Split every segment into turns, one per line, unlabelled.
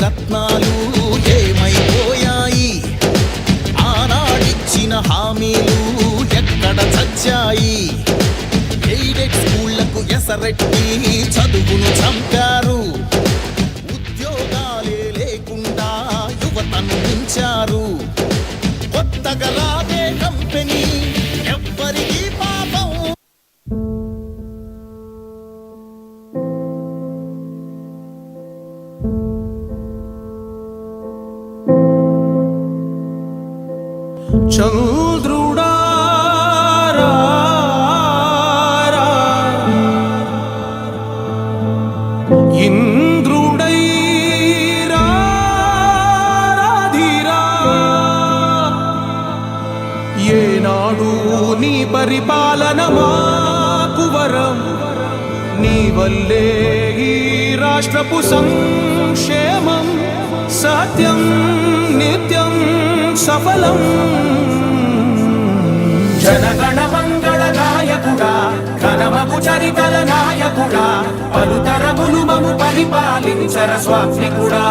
రత్నాలు ఏమైపోయాయి? ఆనాడిచ్చిన హామీలు ఎక్కడ చచ్చాయి? ఎయిడెడ్ స్కూళ్లకు ఎసరెట్టి చదువును చంపారు. ఉద్యోగాలే లేకుండా యువతను ఉంచారు. కొత్తగా రాదే కంపెనీ ఎవ్వరికీ పాపం. చంద్రుడా ఇంద్రుడై రాధిరా, ఏనాడు నీ పరిపాలన మాకు వరం. నీ వల్లే ఈ రాష్ట్రపు సంక్షేమం సత్యం నిత్యం సఫలం.
జనగణ మంగళ నాయకుడా, ఘనమగు చరితల నాయకుడా, పలుతరములు మము పరిపాలించర స్వామికుడా.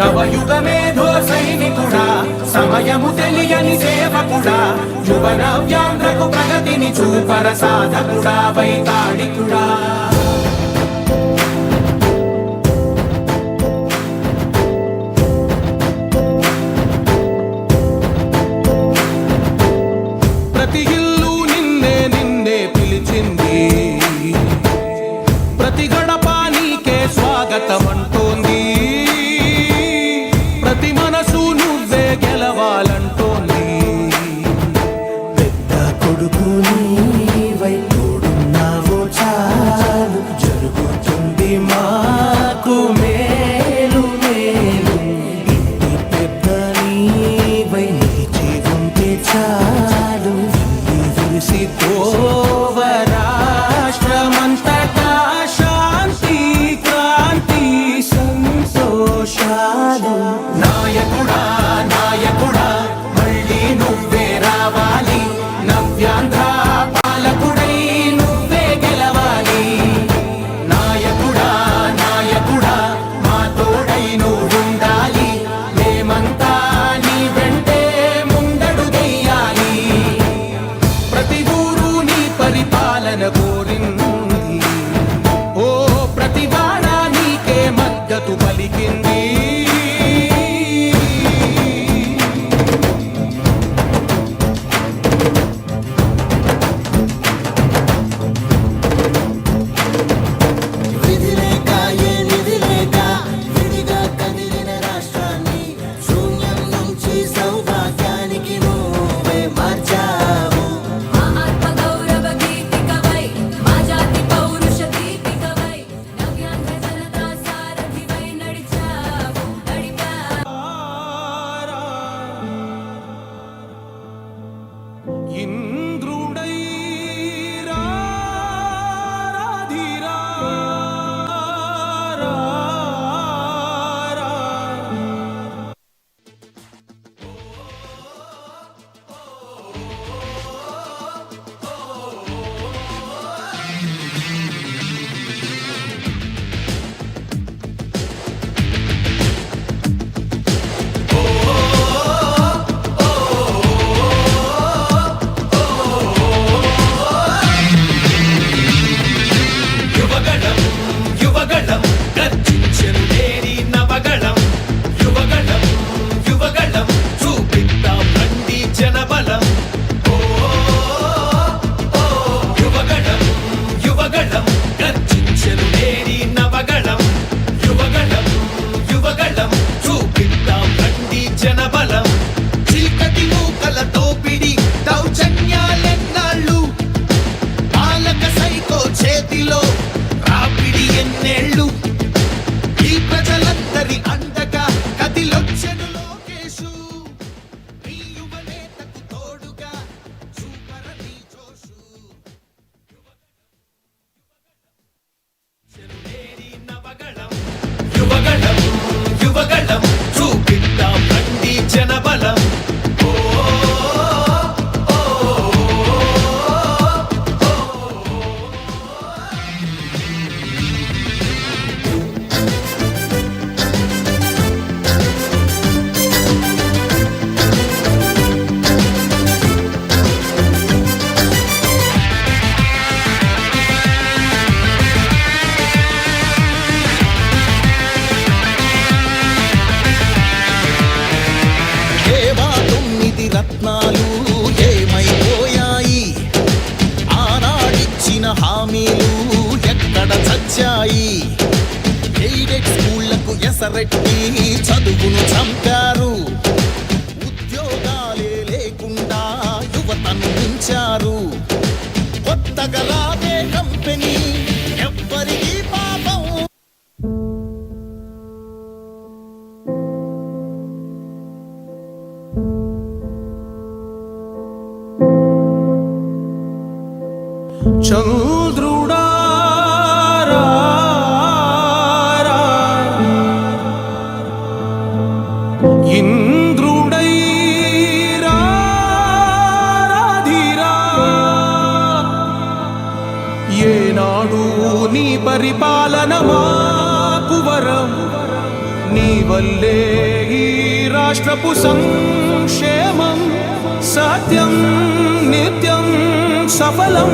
నవయుగ మేధో సైనికుడా, సమయము తెలియని సేవకుడా, యువ నవ్యాంధ్రకు ప్రగతిని చూపర సాధకుడా వైతాళికుడా.
ప్రతి ఇల్లు నిన్నే నిన్నే పిలిచింది, ప్రతి గడప నీకే స్వాగతం అంటోంది. ప్రతి మనసు నువ్వే గెలవాలంటోంది.
పెద్ద కొడుకు నీవై తోడున్నావో చాలు, జరుగుతుంది మాకు మేలు మేలు. ఇంటి పెద్ద నీవై నిలిచి ఉంటే చాలు, విరిసి పోవ రాష్ట్రమంతటా శాంతి క్రాంతి సంతోషాలు.
నాయకుడా నాయకుడా మళ్ళీ నువ్వే రావాలి, నవ్యాంధ్ర పాలకుడై నువ్వే గెలవాలి. నాయకుడా నాయకుడా మా తోడై నువ్వుండాలి, మేమంతా నీ వెంటే ముందడుగెయ్యాలి.
ప్రతి ఊరు నీ పరిపాలన కోరింది, ఓ ప్రతి వాడ నీకే మద్దతు పలికింది.
విధి లేక ఏ నిధి లేక విడిగా కదిలిన రాష్ట్రాన్ని శూన్యం నుంచి సౌభాగ్యానికి నువ్వే మార్చావు.
ఆత్మ గౌరవ గీతికవై, మా జాతి పౌరుష దీపికవై, నవ్యాంధ్ర వచ్చాయి. ఎయిడెడ్ స్కూళ్లకు ఎసరెట్టి చదువును చంపారు. ఉద్యోగాలే లేకుండా యువతను మించారు. కొత్తగా రాదే కంపెనీ ఎవ్వరికీ పాపం.
చంద్రుడా ఇంద్రుడై రాధిరా, ఏనాడు నీ పరిపాలన మాకు వరం. నీ వల్లే ఈ రాష్ట్రపు సంక్షేమం సత్యం నిత్యం సఫలం.